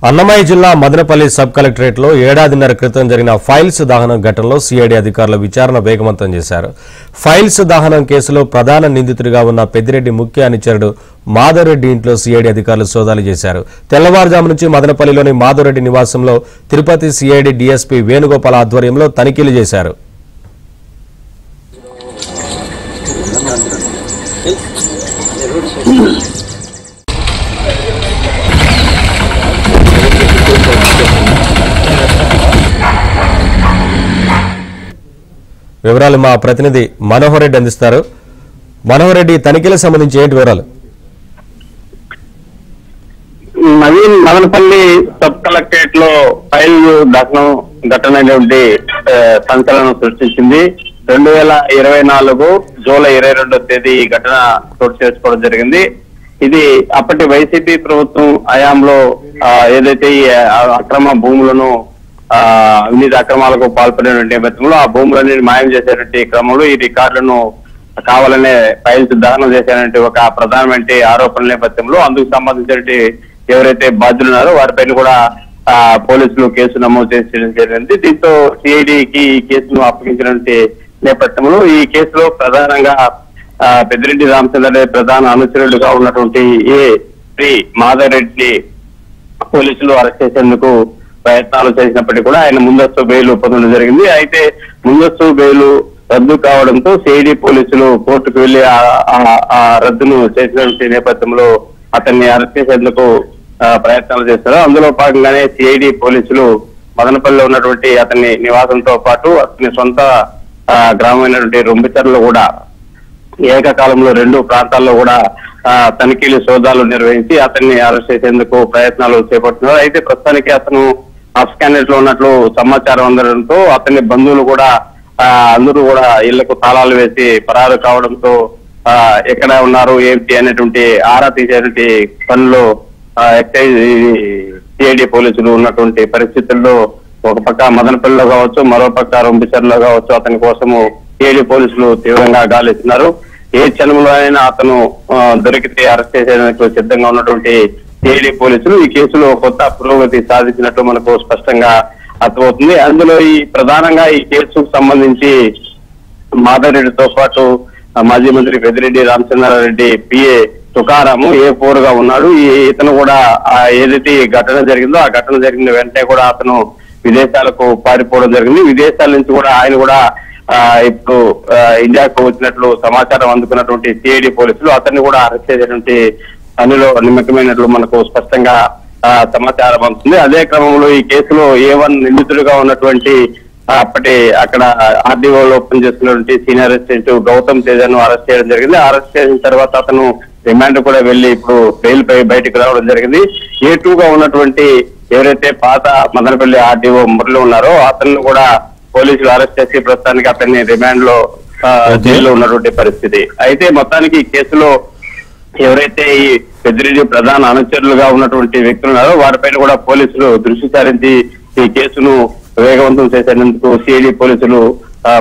అన్నమయ్య జిల్లా మదనపల్లి సబ్ కలెక్టరేట్లో ఏడాదిన్నర క్రితం జరిగిన ఫైల్స్ దహనం ఘటనలో సిఐడి అధికారులు విచారణ వేగవంతం చేశారు. ఫైల్స్ దహనం కేసులో ప్రధాన నిందితుడిగా ఉన్న పెద్దిరెడ్డి ముఖ్య అనుచరుడు మాధవరెడ్డి ఇంట్లో సిఐడి అధికారులు సోదాలు చేశారు. తెల్లవారుజాము నుంచి మదనపల్లిలోని మాధవరెడ్డి నివాసంలో తిరుపతి సిఐడి డీఎస్పీ వేణుగోపాల్ ఆధ్వర్యంలో తనిఖీలు చేశారు. వివరాలు మా ప్రతినిధి మనోహర్ రెడ్డి అందిస్తారు. మనోహర్ రెడ్డి, తనిఖీలకు సంబంధించి ఏంటి వివరాలు? నవీన్ మదనపల్లి సబ్ కలెక్టరేట్ లో ఫైల్ దహనం ఘటన సంచలనం సృష్టించింది. 2024 జూలై 22వ తేదీ ఈ ఘటన చోటు చేసుకోవడం జరిగింది. ఇది అప్పటి వైసీపీ ప్రభుత్వం హయాంలో ఏదైతే ఈ అక్రమ భూములను అవినీతి అక్రమాలకు పాల్పడిన నేపథ్యంలో ఆ భూములన్నీ మాయం చేసేటువంటి క్రమంలో ఈ రికార్డులను కావాలనే ఫైల్స్ దహనం చేసేటువంటి ఒక ప్రధానమైన ఆరోపణల నేపథ్యంలో అందుకు సంబంధించిన ఎవరైతే బాధ్యులు ఉన్నారో వారిపైన కూడా పోలీసులు కేసు నమోదు చేయడం జరిగింది. దీంతో సిఐడికి ఈ కేసును అప్పగించినటువంటి నేపథ్యంలో ఈ కేసులో ప్రధానంగా పెద్దిరెడ్డి రామచంద్రరెడ్డి ప్రధాన అనుచరుడుగా ఉన్నటువంటి మాధవరెడ్డి పోలీసులు అరెస్ట్ చేసేందుకు ప్రయత్నాలు చేసినప్పటికీ కూడా ఆయన ముందస్తు బెయిల్ పొందడం జరిగింది. అయితే ముందస్తు బెయిల్ రద్దు కావడంతో సిఐడి పోలీసులు కోర్టుకు వెళ్లి ఆ రద్దును చేసినటువంటి నేపథ్యంలో అతన్ని అరెస్ట్ చేసేందుకు ప్రయత్నాలు చేస్తారు. అందులో భాగంగానే సిఐడి పోలీసులు మదనపల్లిలో ఉన్నటువంటి అతని నివాసంతో పాటు అతని సొంత గ్రామమైనటువంటి రొంబిచర్లో కూడా ఏకకాలంలో 2 ప్రాంతాల్లో కూడా తనిఖీలు సోదాలు నిర్వహించి అతన్ని అరెస్ట్ చేసేందుకు ప్రయత్నాలు చేపడుతున్నారు. అయితే ప్రస్తుతానికి అతను ఆఫ్ఘనిస్తాన్ లో ఉన్నట్లు సమాచారం అందడంతో అతని బంధువులు కూడా అందరూ కూడా ఇళ్లకు తాళాలు వేసి పరారు కావడంతో ఎక్కడ ఉన్నారు ఏంటి అనేటువంటి ఆరా తీసేటువంటి పనులు ఎక్సైజ్ సిఐడి పోలీసులు ఉన్నటువంటి పరిస్థితుల్లో ఒక పక్క మదనపల్లిలో కావచ్చు, మరో పక్క రొంబిచర్లో కావచ్చు అతని కోసము సిఐడి పోలీసులు తీవ్రంగా గాలిస్తున్నారు. ఏ క్షణంలో అయినా అతను దొరికితే అరెస్ట్ చేసేందుకు సిద్ధంగా ఉన్నటువంటి సిఐడి పోలీసులు ఈ కేసులో కొత్త పురోగతి సాధించినట్లు మనకు స్పష్టంగా అర్థమవుతుంది. అందులో ఈ ప్రధానంగా ఈ కేసుకు సంబంధించి మాధవరెడ్డితో పాటు మాజీ మంత్రి పెద్దిరెడ్డి రామచంద్రారెడ్డి పిఏ తుకారాము A4 గా ఉన్నాడు. ఇతను కూడా ఏదైతే ఈ ఘటన జరిగిందో ఆ ఘటన జరిగిన వెంటనే కూడా అతను విదేశాలకు పారిపోవడం జరిగింది. విదేశాల నుంచి కూడా ఆయన కూడా ఇప్పుడు ఇండియాకు వచ్చినట్లు సమాచారం అందుకున్నటువంటి సిఐడి పోలీసులు అతన్ని కూడా అరెస్ట్ చేసేటువంటి పనిలో నిమగ్నమైనట్లు మనకు స్పష్టంగా సమాచారం అందుతుంది. అదే క్రమంలో ఈ కేసులో A1 నిందితుడిగా ఉన్నటువంటి అప్పటి అక్కడ ఆర్డీఓలో పనిచేస్తున్నటువంటి సీనియర్ అసిస్టెంట్ గౌతమ్ తేజను అరెస్ట్ చేయడం జరిగింది. అరెస్ట్ చేసిన తర్వాత అతను రిమాండ్ కూడా వెళ్లి ఇప్పుడు బెయిల్ పై బయటకు రావడం జరిగింది. A2 గా ఉన్నటువంటి ఎవరైతే పాత మదనపల్లి ఆర్డీఓ మురళి ఉన్నారో అతన్ని కూడా పోలీసులు అరెస్ట్ చేసి ప్రస్తుతానికి అతన్ని రిమాండ్ లో జైల్లో ఉన్నటువంటి పరిస్థితి. అయితే మొత్తానికి ఈ కేసులో ఎవరైతే ఈ పెద్దిరెడ్డి ప్రధాన అనుచరులుగా ఉన్నటువంటి వ్యక్తులు ఉన్నారో వారిపైన కూడా పోలీసులు దృష్టి సారించి ఈ కేసును వేగవంతం చేసేందుకు సిఐడి పోలీసులు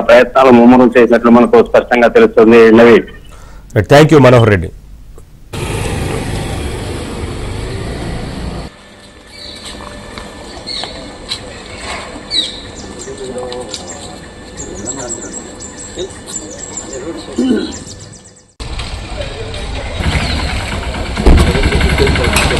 ప్రయత్నాలు ముమ్మరం చేసినట్లు మనకు స్పష్టంగా తెలుస్తుంది. Naveen, thank you Manohar Reddy.